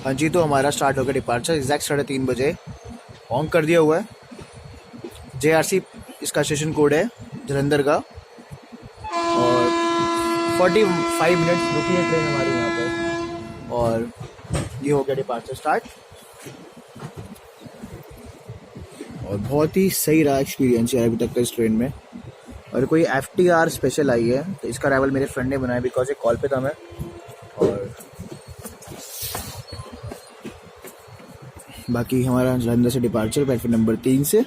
हाँ जी, तो हमारा स्टार्ट हो गया डिपार्चर एग्जैक्ट 3:30 बजे। ऑन कर दिया हुआ है। JRC इसका स्टेशन कोड है जलंधर का। और 45 मिनट्स रुकी है ट्रेन हमारी यहाँ पर। और ये हो गया डिपार्चर स्टार्ट। और बहुत ही सही रहा एक्सपीरियंस यार अभी तक का इस ट्रेन में। और कोई FTR स्पेशल आई है, तो इसका अराइवल मेरे फ्रेंड ने बनाया बिकॉज एक कॉल पे था मैं। और बाकी हमारा जलंधर से डिपार्चर प्लेटफॉर्म नंबर 3 से।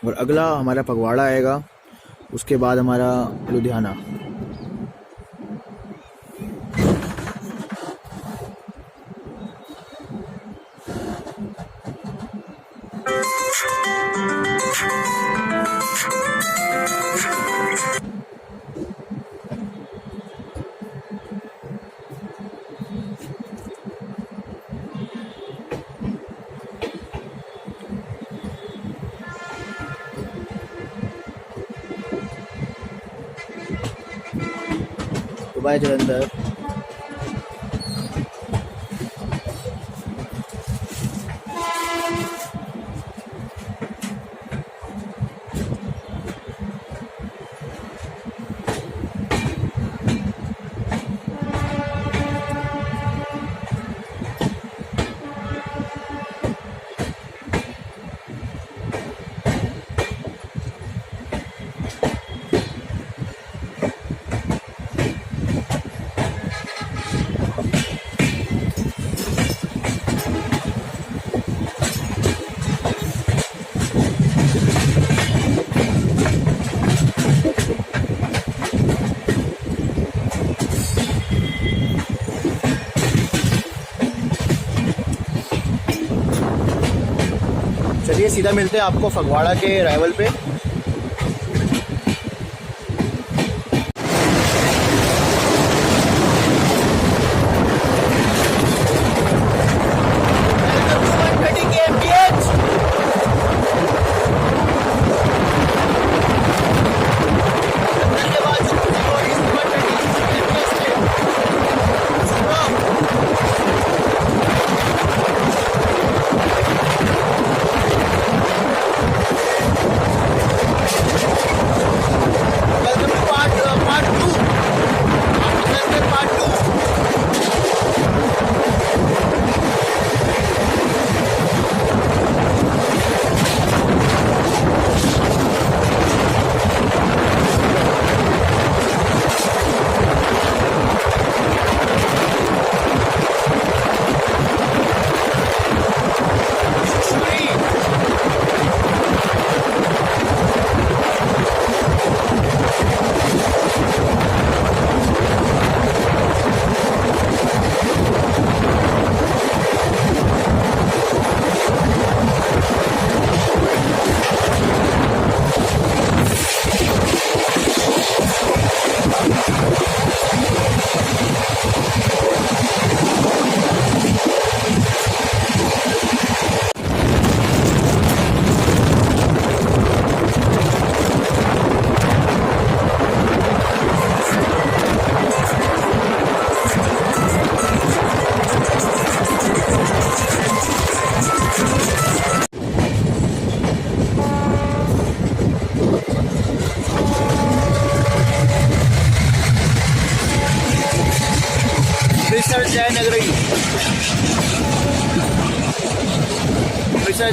और अगला हमारा फगवाड़ा आएगा, उसके बाद हमारा लुधियाना। बाय जलंधर। चलिए सीधा मिलते हैं आपको फगवाड़ा के अराइवल पे।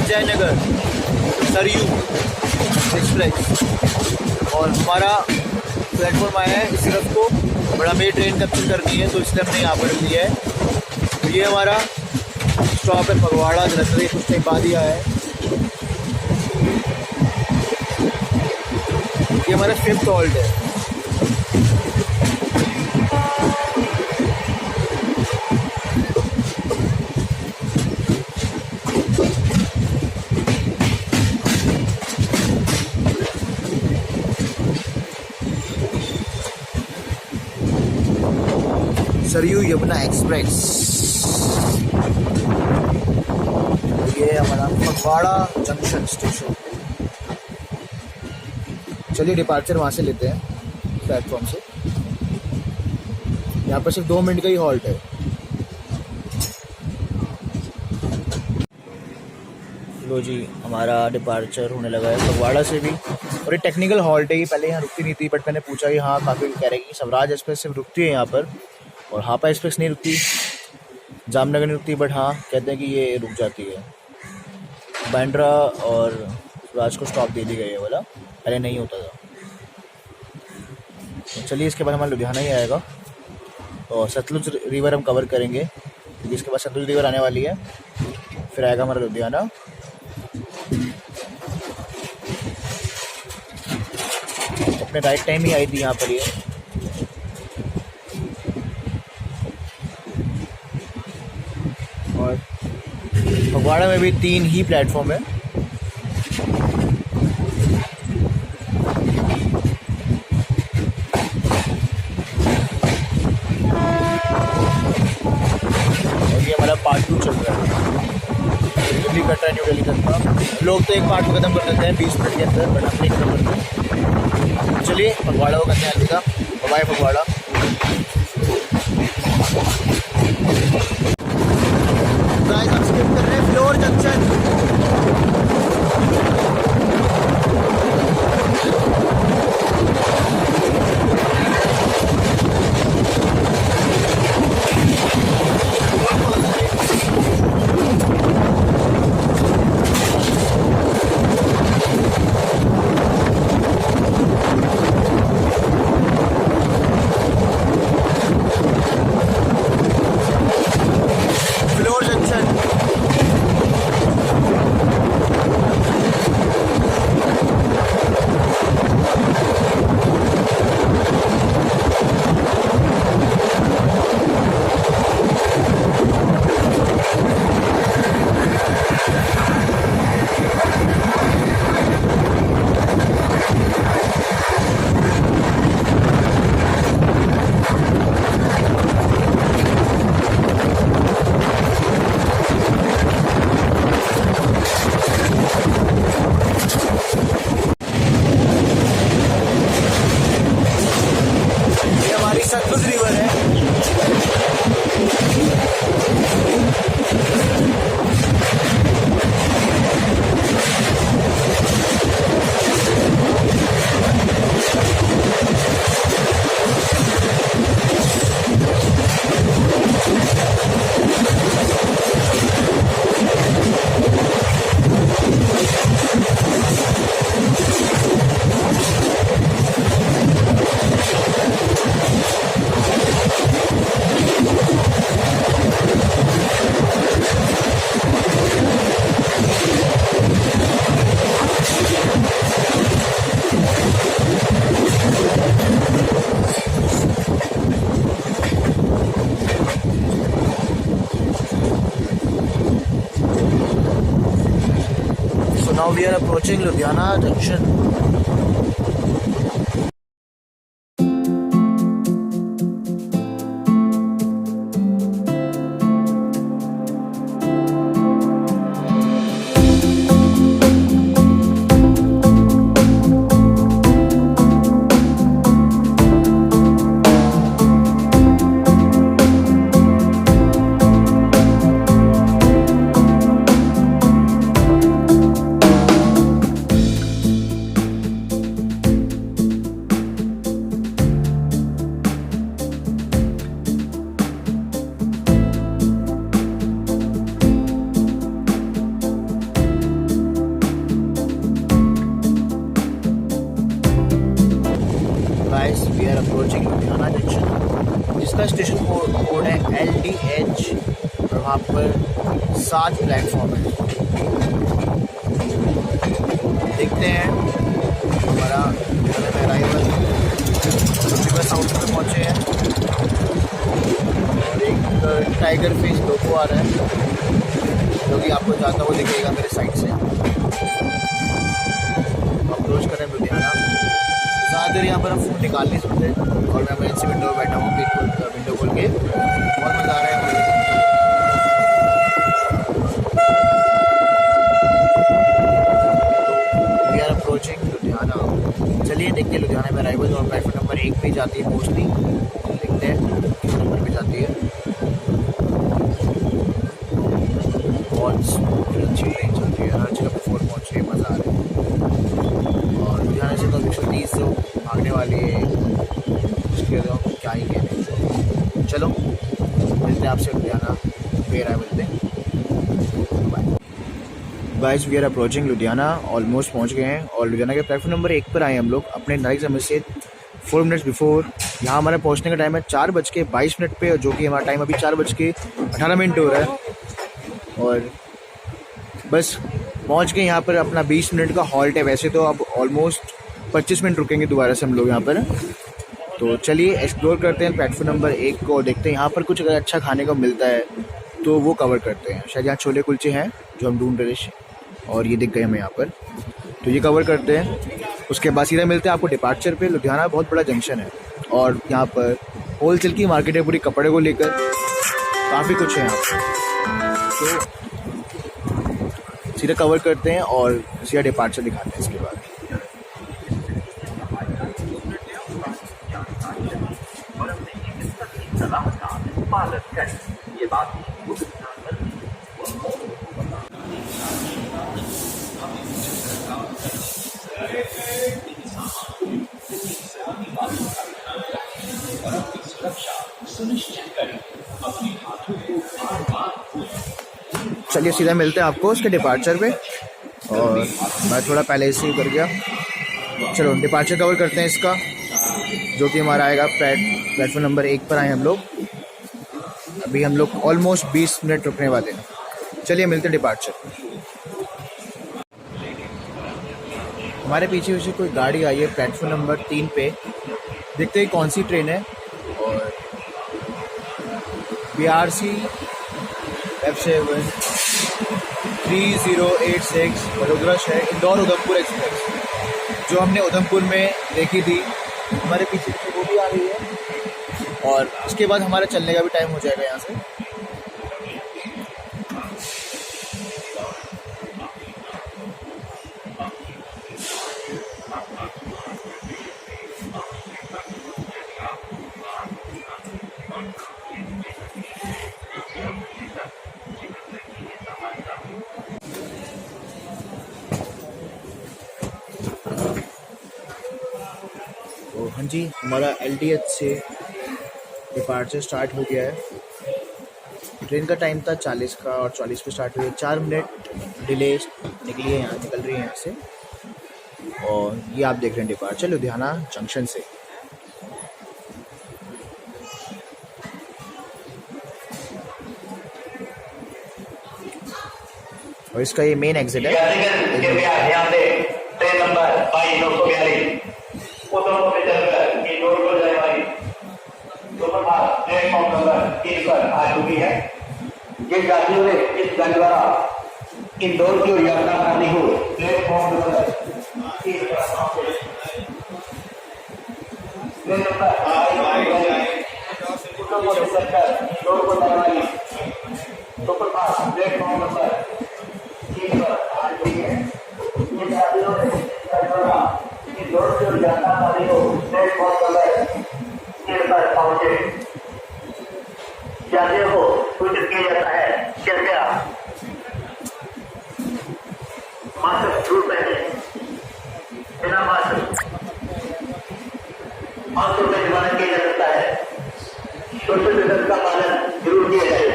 जयनगर सरयू एक्सप्रेस। और हमारा प्लेटफॉर्म आया है इस तरफ को, बट हमें ट्रेन कैप्चर करनी है तो इसलिए हमने यहाँ पर रख लिया है। तो ये हमारा स्टॉप है फगवाड़ा जलंधर, कुछ टाइम बाद ही आया है। ये हमारा 5th हॉल्ट है। सरयू यमुना एक्सप्रेस। ये हमारा फगवाड़ा जंक्शन स्टेशन। चलिए डिपार्चर वहाँ से लेते हैं प्लेटफॉर्म से। यहाँ पर सिर्फ 2 मिनट का ही हॉल्ट है। लो जी, हमारा डिपार्चर होने लगा है फगवाड़ा से भी। और ये टेक्निकल हॉल्ट है, ये पहले यहाँ रुकती नहीं थी, बट मैंने पूछा कि हाँ, काफ़ी कह रहे हैं कि स्वराज एक्सप्रेस सिर्फ रुकती है यहाँ पर और हापा एक्सप्रेस नहीं रुकती, जामनगर नहीं रुकती, बट हाँ कहते हैं कि ये रुक जाती है। बांद्रा और स्वराज को स्टॉप दे दी गई है वाला, पहले नहीं होता था। तो चलिए इसके बाद हमारा लुधियाना ही आएगा और सतलुज रिवर हम कवर करेंगे, क्योंकि इसके बाद सतलुज रिवर आने वाली है, फिर आएगा हमारा लुधियाना। अपने राइट टाइम ही आई थी यहाँ पर ये। और फगवाड़ा में भी 3 ही प्लेटफॉर्म है। और ये हमारा पार्ट 2 चल रहा है, दिल्ली कटरा न्यू दिल्ली तक का। लोग तो एक पार्ट को खत्म कर देते हैं 20 मिनट के अंदर, बट हम नहीं खत्म करते। चलिए फगवाड़ा को करते हैं अलविदा। बाय फगवाड़ा। गाइस हम स्किप कर रहे हैं फ्लोर जंक्शन। सतलुज रिवर है। Now we are approaching Ludhiana Junction. Guys, we are approaching Ludhiana Junction, जिसका स्टेशन कोड है LDH और वहाँ पर 7 प्लेटफॉर्म है। देखते हैं हमारा अराइवल रिवर साउथ में पहुँचे हैं और एक टाइगर फिश लोगो आ रहा है जो कि आपको जाता हुआ दिखेगा मेरे साइड से। अप्रोच करें लुधियाना। ज़्यादा देर यहाँ पर हम फ़ोन निकाल नहीं सकते और मैं इसी विंडो में बैठा हूँ, बिल्कुल विंडो खोल के, बहुत मज़ा आ रहा है मुझे। तो वी आर अप्रोचिंग लुधियाना। चलिए देखते हैं लुधियाना में अराइवल और प्लेटफॉर्म नंबर 1 पे जाती है मोस्टली, देखते हैं किस नंबर पे जाती है। बहुत अच्छी ट्रेन चलती है, हर जगह पे 4 पहुँच रही है, मज़ा आ रहा है। और लुधियाना से तो 130 जो भागने वाली है, उसके तो क्या ही कहने। चलो मिलते हैं आपसे लुधियाना पे अराइवल पे। Guys we are approaching Ludhiana, almost पहुंच गए हैं और लुधियाना के प्लेटफॉर्म नंबर 1 पर आए हम लोग अपने निर्धारित समय से 4 मिनट्स बिफोर। यहाँ हमारे पहुंचने का टाइम है 4:22 पे, जो कि हमारा टाइम अभी 4:18 हो रहा है। और बस पहुंच गए यहाँ पर। अपना 20 मिनट का हॉल्ट है, वैसे तो अब ऑलमोस्ट 25 मिनट रुकेंगे दोबारा से हम लोग यहाँ पर। तो चलिए एक्सप्लोर करते हैं प्लेटफॉर्म नंबर 1 को, देखते हैं यहाँ पर कुछ अगर अच्छा खाने को मिलता है तो वो कवर करते हैं। शायद यहाँ छोले कुलचे हैं जो हम ढूंढ रहे थे और ये दिख गए हमें यहाँ पर, तो ये कवर करते हैं। उसके बाद सीधा मिलते हैं आपको डिपार्चर पे। लुधियाना बहुत बड़ा जंक्शन है और यहाँ पर होलसेल की मार्केट है पूरी, कपड़े को लेकर काफ़ी कुछ है यहाँ पर। तो सीधा कवर करते हैं और सीधा डिपार्चर दिखाते हैं इसके बाद। चलिए सीधा मिलते हैं आपको उसके डिपार्चर पे, और मैं थोड़ा पहले से ही कर गया। चलो डिपार्चर कवर करते हैं इसका, जो कि हमारा आएगा प्लेटफॉर्म नंबर 1 पर आए हम लोग। अभी हम लोग ऑलमोस्ट 20 मिनट रुकने वाले हैं। चलिए मिलते हैं डिपार्चर। हमारे पीछे पीछे कोई गाड़ी आई है प्लेटफॉर्म नंबर 3 पे, देखते हैं कौन सी ट्रेन है। और BRC F7 3086 वडोदरा शहर इंदौर उधमपुर एक्सप्रेस, जो हमने उधमपुर में देखी थी। हमारे पीछे वो भी आ रही है और उसके बाद हमारा चलने का भी टाइम हो जाएगा यहाँ से। तो हाँ जी, हमारा LDH से डिपार्चर स्टार्ट हो गया है। ट्रेन का टाइम था 40 का और 40 पे स्टार्ट हुई है। 4 मिनट डिले निकल रही है यहाँ से। और ये आप देख रहे हैं डिपार्चर लुधियाना जंक्शन से। और इसका ये मेन एग्जिट है। ट्रेन नंबर 2242 उधमपुर से चलकर इंदौर को जाने वाली सुपरफास्ट प्लेटफॉर्म नंबर 3 पर आ चुकी है। जिन यात्रियों ने इस ट्रेन द्वारा इंदौर की ओर यात्रा करनी हो, प्लेटफॉर्म नंबर 3 पर ट्रेन नंबर 2242 उधमपुर से चलकर इंदौर को जाने वाली सुपरफास्ट प्लेटफॉर्म नंबर 3 पर आ चुकी है। जिन यात्रियों ने इंदौर की ओर यात्रा करनी हो, प्लेटफॉर्म नंबर 3 पर पहुंचे। यात्रियों को सूचित किया जाता है कृपया मास्क जरूर पहने, बिना मास्क मास्क का जुर्माना किया जा सकता है। सोशल डिस्टेंस का पालन जरूर किया जाए।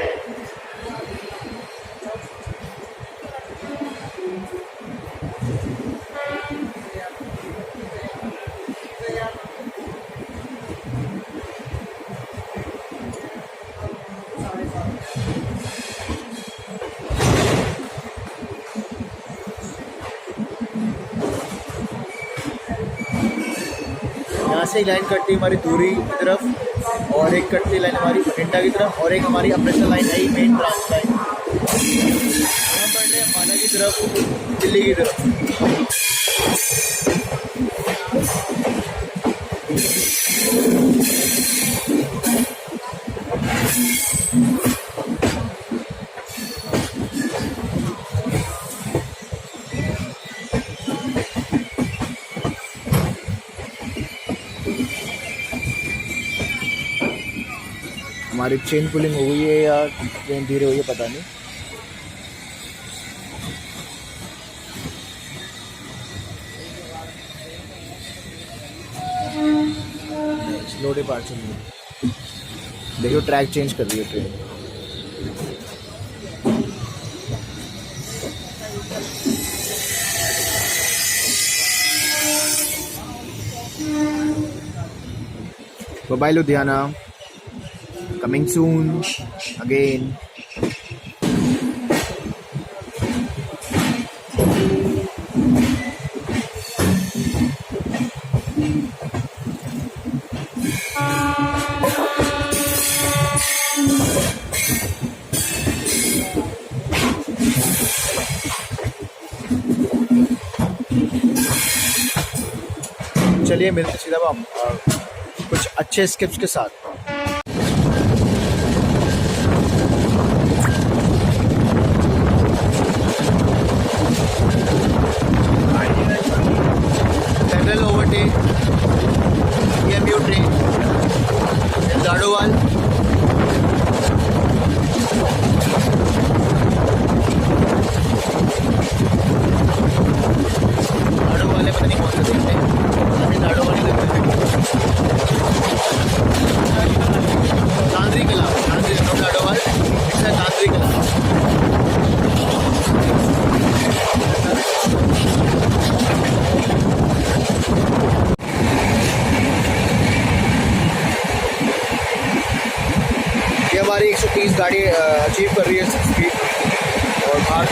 यहाँ से लाइन कटती है हमारी दूरी की तरफ, और एक कटती लाइन हमारी बठिंडा की तरफ, और एक हमारी अमृतसर लाइन है मेन ब्रांच लाइन। यहाँ बढ़ रहे अम्बाला की तरफ, दिल्ली की तरफ। हमारी चेन पुलिंग हो गई है या ट्रेन धीरे हुई है पता नहीं। स्लो डिपार्चर नहीं, देखो ट्रैक चेंज कर रही है train. Bye Ludhiana, coming soon again. चलिए मिलते सीधा हम कुछ अच्छे स्किप्स के साथ। Federal overtake EMU train in Dadowal. दाड़ोवाल है, पता नहीं कौन सा देखते हैं, अभी दाड़ोवाल ही देखते हैं। तांद्री कला, तांद्री नॉट दाड़ोवाल, इट्स तांद्री कला। ये हमारी 130 गाड़ी अचीव कर रही है स्पीड और बाहर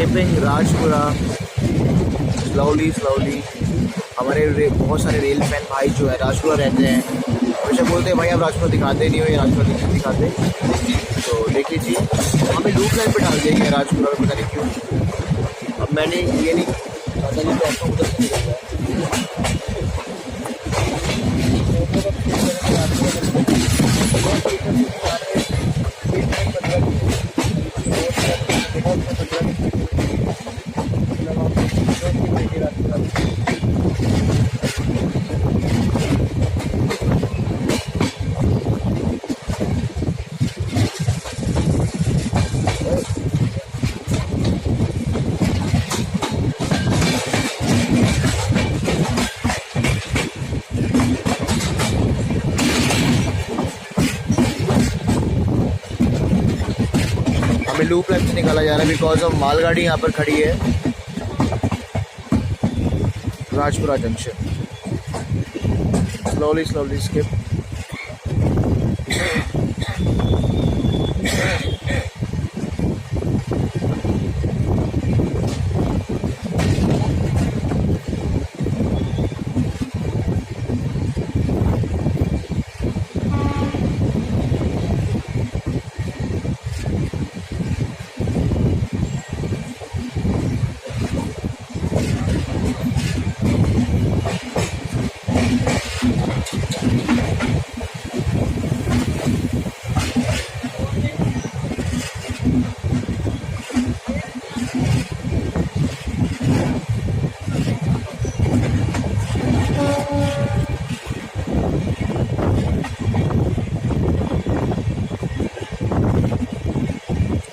स्केपिंग राजपुरा स्लोली स्लोली। हमारे बहुत सारे रेल फैन भाई जो है राजपुरा रहते हैं, हमेशा बोलते हैं भाई आप राजपुरा दिखाते नहीं हो, ये राजपुरा नहीं दिखाते। तो देखिए जी, हमें लूप लाइन पे डाल देंगे राजपुरा में, पता नहीं क्यों। अब मैंने ये नहीं पता नहीं तो आपको उधर से निकल रहा लूप लाइन से निकाला जा रहा है बिकॉज ऑफ मालगाड़ी यहाँ पर खड़ी है Rajpura junction. Slowly slowly skip.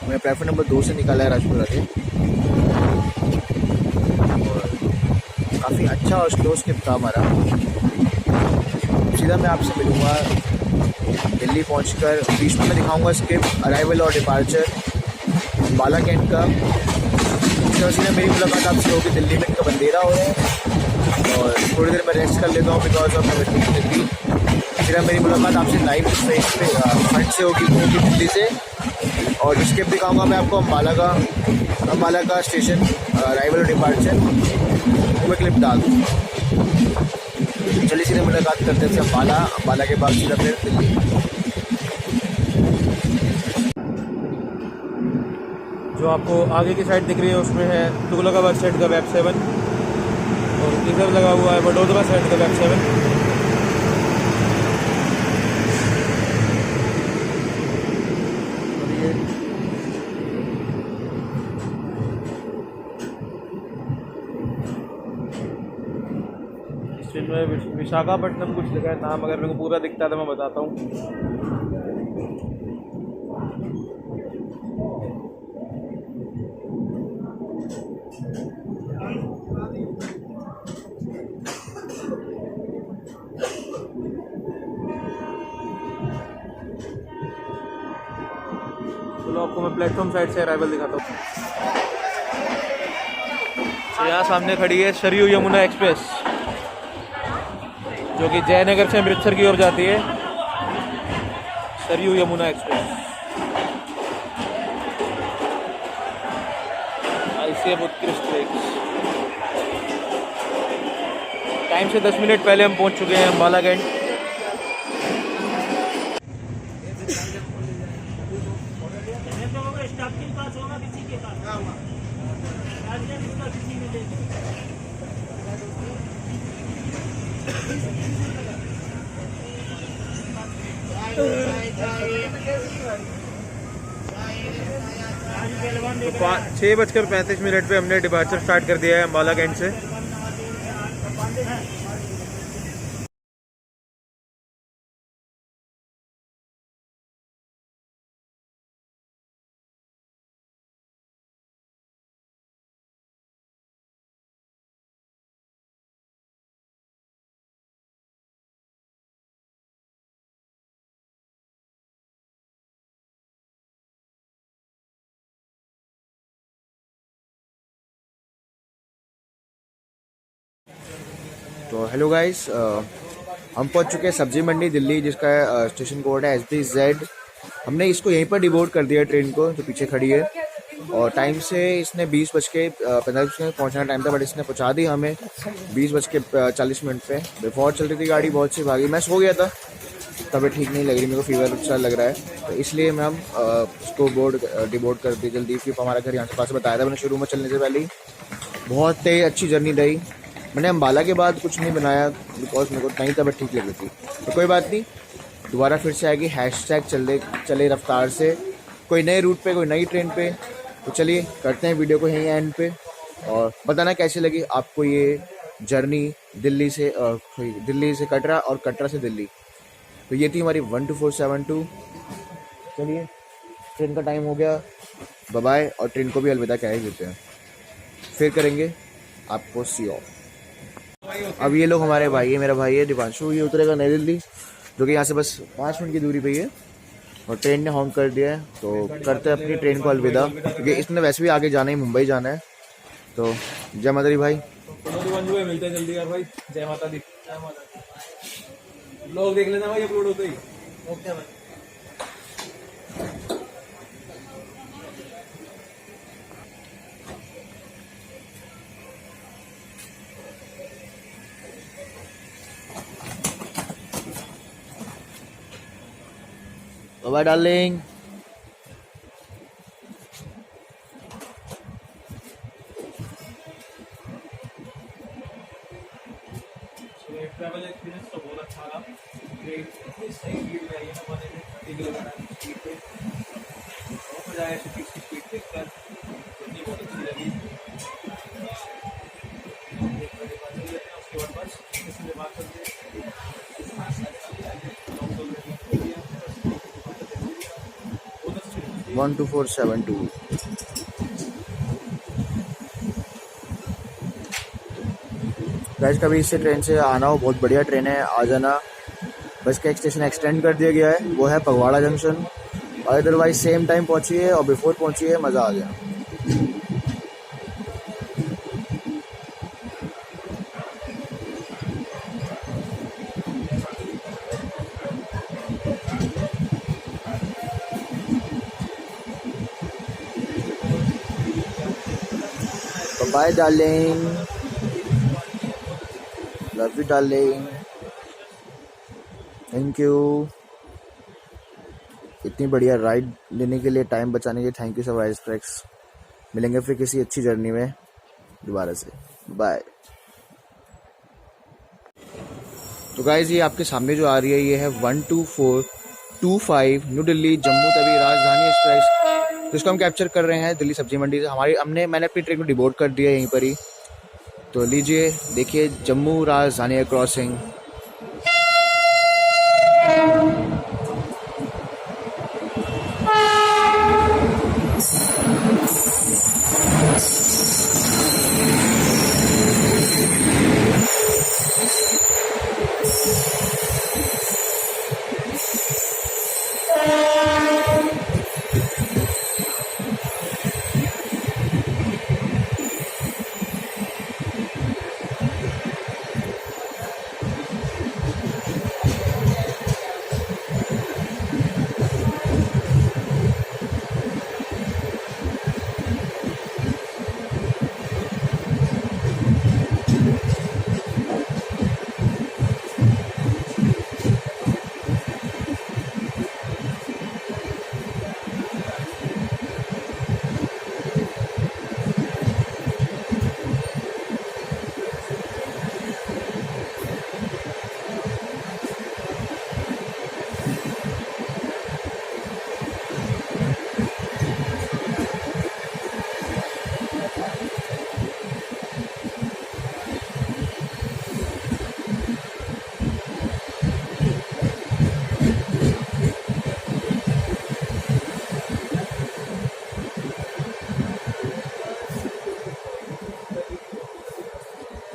मैं प्लेटफॉर्म नंबर 2 से निकाला है राजपुरा से, और काफ़ी अच्छा और स्लो स्किप था हमारा। सीधा मैं आपसे मिलूँगा दिल्ली पहुंचकर, बीच में मैं दिखाऊंगा स्किप, अराइवल और डिपार्चर बाला कैंट का। सीधा मेरी मुलाकात आपसे होगी दिल्ली में, इनका बंदेरा हो रहा है और थोड़ी देर मैं रेस्ट कर लेता हूँ बिकॉज ऑफ दिल्ली। फिर मेरी मुलाकात आपसे लाइव फेस पे फ्रंट से होगी दिल्ली से, और स्किप दिखाऊंगा मैं आपको अम्बाला का स्टेशन, अराइवल और डिपार्चर वो मैं क्लिप डाल दूँ। चलिए सीधे मुलाकात करते हैं अम्बाला के बाद सीधा फिर दिल्ली। जो आपको आगे की साइड दिख रही है उसमें है तुगलकाबाद साइड का वेब 7, और इधर लगा हुआ है वडोदरा साइड का वेब 7। इसमें विशाखापट्टनम कुछ लिखा है नाम, अगर मेरे को पूरा दिखता है तो मैं बताता हूँ। चलो आपको मैं प्लेटफॉर्म साइड से अराइवल दिखाता हूँ। तो यहाँ सामने खड़ी है सरयू यमुना एक्सप्रेस, जो कि जयनगर से अमृतसर की ओर जाती है। सरयू यमुना एक्सप्रेस ICF उत्कृष्ट एक्स। टाइम से 10 मिनट पहले हम पहुंच चुके हैं अम्बाला कैंट। तो 6:35 पे हमने डिपार्चर स्टार्ट कर दिया है अम्बाला कैंट से। तो हेलो गाइस, हम पहुंच चुके हैं सब्जी मंडी दिल्ली, जिसका स्टेशन कोड है SBZ। हमने इसको यहीं पर डिबोर्ड कर दिया ट्रेन को, जो पीछे खड़ी है। और टाइम से इसने 20:45 में पहुंचना टाइम था, बट इसने पहुंचा दी हमें 20:40 पे। बिफोर चल रही थी गाड़ी, बहुत सी भागी। मैं सो गया था, तबीयत ठीक नहीं लग रही, मेरे को फीवर सा लग रहा है, तो इसलिए मैं हम उसको डिबोर्ड कर दी जल्दी, क्योंकि हमारा घर यहाँ से पास बताया था मैंने शुरू में चलने से पहले ही। बहुत तेज अच्छी जर्नी रही। मैंने अम्बाला के बाद कुछ नहीं बनाया, बिकॉज मेरे को नहीं तबीयत ठीक लग रही थी। तो कोई बात नहीं, दोबारा फिर से आएगी हैशटैग चले रफ्तार से, कोई नए रूट पे, कोई नई ट्रेन पे। तो चलिए करते हैं वीडियो को यहीं एंड पे, और बताना कैसी लगी आपको ये जर्नी दिल्ली से कटरा और कटरा से दिल्ली। तो ये थी हमारी 12472। चलिए ट्रेन का टाइम हो गया, बाय बाय, और ट्रेन को भी अलविदा कह ही देते हैं, फिर करेंगे आपको सी ऑफ। अब ये लोग हमारे भाई है, मेरा भाई है दीपांशु, ये उतरेगा नई दिल्ली, जो कि यहाँ से बस 5 मिनट की दूरी पे ही है, और ट्रेन ने हॉन्क कर दिया है। तो करते हैं अपनी ट्रेन को अलविदा, क्योंकि इसने वैसे भी आगे जाना है, मुंबई जाना है। तो जय माता दी भाई। मिलते हैं जल्दी यार भाई। जय माता दी। लोग देख लेना भाई अपलोड होते ही। ओके भाई। Bye darling. ट्रैवल एक्सपीरियंस तो बहुत अच्छा रहा। सही स्पीड में आई है हमारे 30 किलोमीटर स्पीड पे, बहुत मजा आया की स्पीड देखकर, जर्नी बहुत अच्छी लगी। उसके बाद बस इससे बात करते 12472। गाइस कभी इससे ट्रेन से आना हो, बहुत बढ़िया ट्रेन है, आ जाना। बस का एक स्टेशन एक्सटेंड कर दिया गया है, वो है पगवाड़ा जंक्शन, और अदरवाइज सेम टाइम पहुंची है और बिफोर पहुंची है, मज़ा आ गया। Bye darling, love you darling, thank you. इतनी बढ़िया राइड लेने के लिए, टाइम बचाने के लिए थैंक यू सब राइड ट्रैक्स। मिलेंगे फिर किसी अच्छी जर्नी में दोबारा से, बाय। तो गाइज ये आपके सामने जो आ रही है, ये है 12425 न्यू दिल्ली जम्मू तवी राजधानी एक्सप्रेस, जिसको हम कैप्चर कर रहे हैं दिल्ली सब्जी मंडी से। मैंने अपनी ट्रेन को डिबोर्ड कर दिया यहीं पर ही। तो लीजिए देखिए जम्मू राजधानी क्रॉसिंग।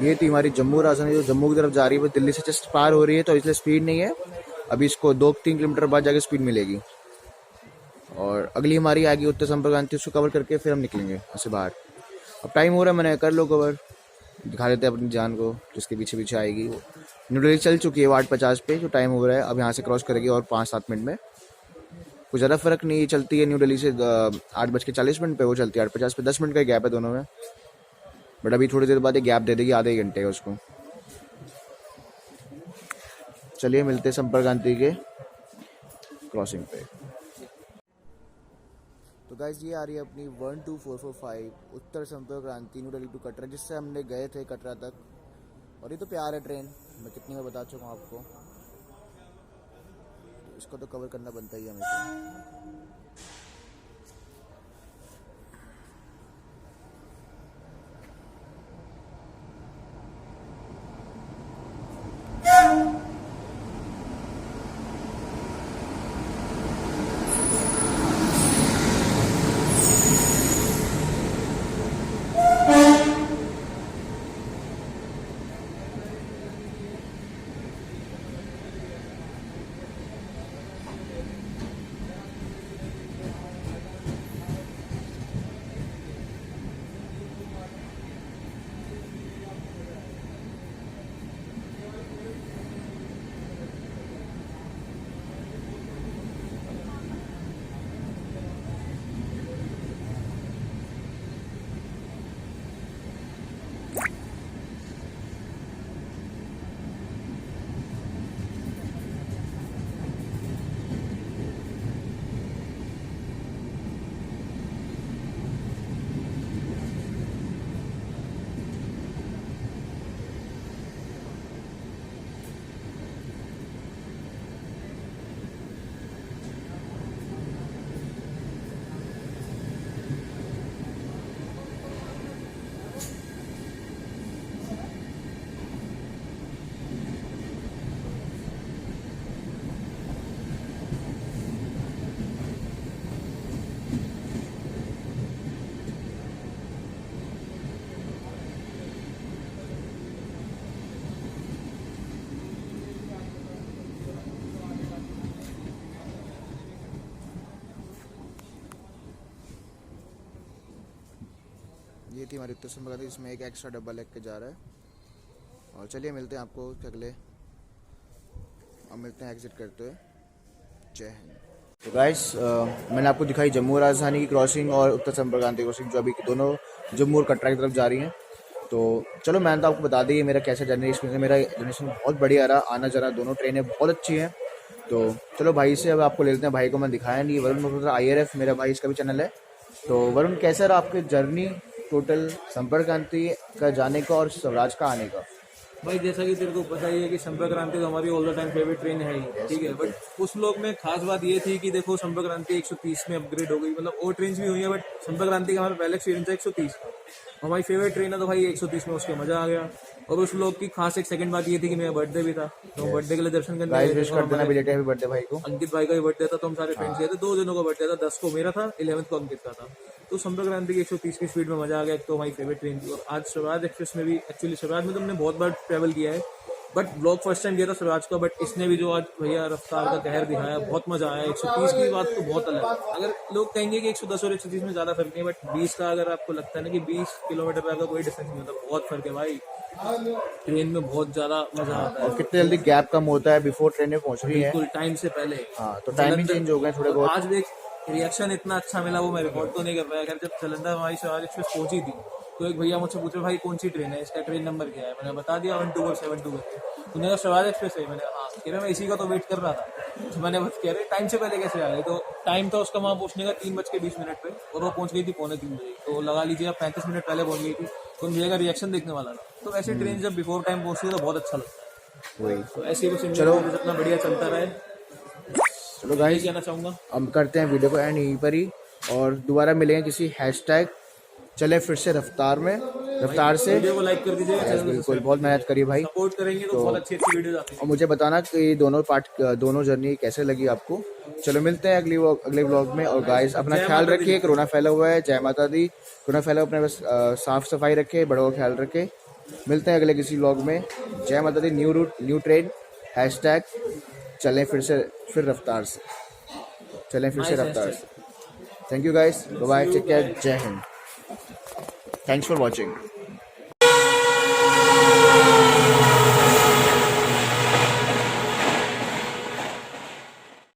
ये थी हमारी जम्मू राजधानी, जो जम्मू की तरफ जा रही है, वो दिल्ली से जस्ट पार हो रही है, तो इसलिए स्पीड नहीं है। अभी इसको 2-3 किलोमीटर बाद जाके स्पीड मिलेगी, और अगली हमारी आएगी उत्तर संपर्क क्रांति, उसको कवर करके फिर हम निकलेंगे ऐसे बाहर। अब टाइम हो रहा है, मैंने कर लो कवर, दिखा देते हैं अपनी जान को, जिसके पीछे पीछे आएगी। वो न्यू दिल्ली चल चुकी है 8:50 पे, जो टाइम हो रहा है, अब यहाँ से क्रॉस करेगी और 5-7 मिनट में। कुछ ज़्यादा फ़र्क नहीं चलती है न्यू दिल्ली से 8:40 पे, वो चलती है 8:50 पे, 10 मिनट का गैप है दोनों में। बट अभी थोड़ी देर बाद ये गैप दे देगी, आधे घंटे का उसको। चलिए मिलते हैं संपर्क क्रांति के क्रॉसिंग पे। तो गाइज ये आ रही है अपनी 12445 उत्तर संपर्क क्रांति न्यू दिल्ली टू कटरा, जिससे हमने गए थे कटरा तक। और ये तो प्यार है ट्रेन, मैं कितनी बार बता चुका हूँ आपको, तो इसको तो कवर करना बनता ही है हमेशा। ये थी हमारी उत्तर संपर्क, इसमें एक एक्स्ट्रा डब्बा लेके जा रहा है। और चलिए मिलते हैं आपको अगले, अब मिलते हैं एग्जिट करते हुए। जय हिंद। तो गाइस मैंने आपको दिखाई जम्मू राजधानी की क्रॉसिंग और उत्तर संपर्क क्रांति क्रॉसिंग, जो अभी दोनों जम्मू और कटरा की तरफ जा रही हैं। तो चलो मैंने तो आपको बता दी मेरा कैसा जर्नी, मेरा जर्नी बहुत बढ़िया रहा, आना जाना दोनों ट्रेनें बहुत अच्छी हैं। तो चलो भाई से अब आपको ले लेते हैं, भाई को मैं दिखाया नहीं, वरुण मल्होत्रा IRF मेरा भाई, इसका भी चैनल है। तो वरुण कैसा रहा आपकी जर्नी टोटल संपर्क क्रांति का जाने का और स्वराज का आने का? भाई जैसा कि तेरे को पता ही है कि संपर्क क्रांति तो हमारी all the time favourite train है ही, ठीक है। बट उस लोग में खास बात ये थी कि देखो संपर्क क्रांति 130 में अपग्रेड हो गई, मतलब और ट्रेन भी हुई है, बट संपर्क क्रांति का हमारा पहले एक्सपीरियंस है 130 का। हमारी फेवरेट ट्रेन है तो भाई 130 में उसके मजा आ गया। और उस लोग की खास एक सेकंड बात ये थी कि मेरा बर्थडे भी था, तो बर्थडे के लिए दर्शन करने गाइस विश कर देना बिलेटेड हैप्पी बर्थडे भाई को। अंकित भाई का भी बर्थडे था, तो हम सारे फ्रेंड्स गए थे। 2 जनों का बर्थडे था, 10 को मेरा था, 11 को अंकित का था। तो संपर्क क्रांति की 130 की स्पीड में मजा आ गया, एक तो हमारी फेवरेट ट्रेन थी। और आज स्वराज एक्सप्रेस में भी, एक्चुअली स्वराज में तो हमने बहुत बार ट्रैवल किया है, बट ब्लॉग फर्स्ट टाइम किया था स्वराज का। बट इसने भी जो आज भैया रफ्तार का कहर दिखाया, बहुत मजा आया। 130 की बात तो बहुत अलग है। अगर लोग कहेंगे कि 110 और 130 में ज्यादा फर्क नहीं है, बट 20 का अगर आपको लगता है ना कि 20 किलोमीटर का कोई डिफरेंस नहीं होता, बहुत फर्क है भाई। ट्रेन में बहुत ज्यादा मजा आता है। और कितने जल्दी गैप कम होता है बिफोर ट्रेन पहुंच रही है, बिल्कुल टाइम से पहले। हाँ तो टाइमिंग चेंज हो गए थोड़े बहुत। आज देख रिएक्शन इतना अच्छा मिला, वो मैं रिकॉर्ड तो नहीं कर पाया। अगर जब जलंधर हमारी स्वराज एक्सप्रेस पहुंची थी तो एक भैया मुझसे पूछे भाई कौन सी ट्रेन है, इसका ट्रेन नंबर क्या है। मैंने बता दिया 1272 करके। उन्होंने कहा स्वराज एक्सप्रेस है। मैंने हाँ, कह रहे मैं इसी का तो वेट कर रहा था। तो मैंने बस कह रहे टाइम से पहले कैसे आ गए। तो टाइम था उसका वहाँ पहुंचने का 3:20 पे, और वो पहुंच गई थी 2:45 बजे। तो लगा लीजिए आप 35 मिनट पहले पहुंच गई थी। तो भैया का रिएक्शन देखने वाला था। तो ऐसी ट्रेन जब बिफोर टाइम पहुंचती है तो बहुत अच्छा लगता है। तो ऐसे ही कुछ चलो इतना बढ़िया चलता रहे। चलो गाइस कहना चाहूंगा हम करते हैं वीडियो को एंड यहीं पर ही, और दोबारा मिलेंगे किसी हैशटैग चले फिर से रफ्तार में, रफ्तार से। वीडियो को लाइक कर दीजिएगा, बिल्कुल बहुत मेहनत करिए भाई, सपोर्ट करेंगे तो बहुत अच्छी अच्छी वीडियो आती है। और मुझे बताना कि दोनों जर्नी कैसे लगी आपको। चलो मिलते हैं अगले व्लॉग में। और गाइस अपना ख्याल रखिए, कोरोना फैला हुआ है, जय माता दी। कोरोना फैला हुआ, अपने बस साफ सफाई रखे, बड़ों का ख्याल रखे। मिलते हैं अगले किसी व्लॉग में। जय माता दी। New route new train hashtag चलें फिर रफ्तार से, चलें फिर से रफ्तार से। Thank you guys, bye bye, take care, जय हिंद, थैंक्स फॉर वॉचिंग।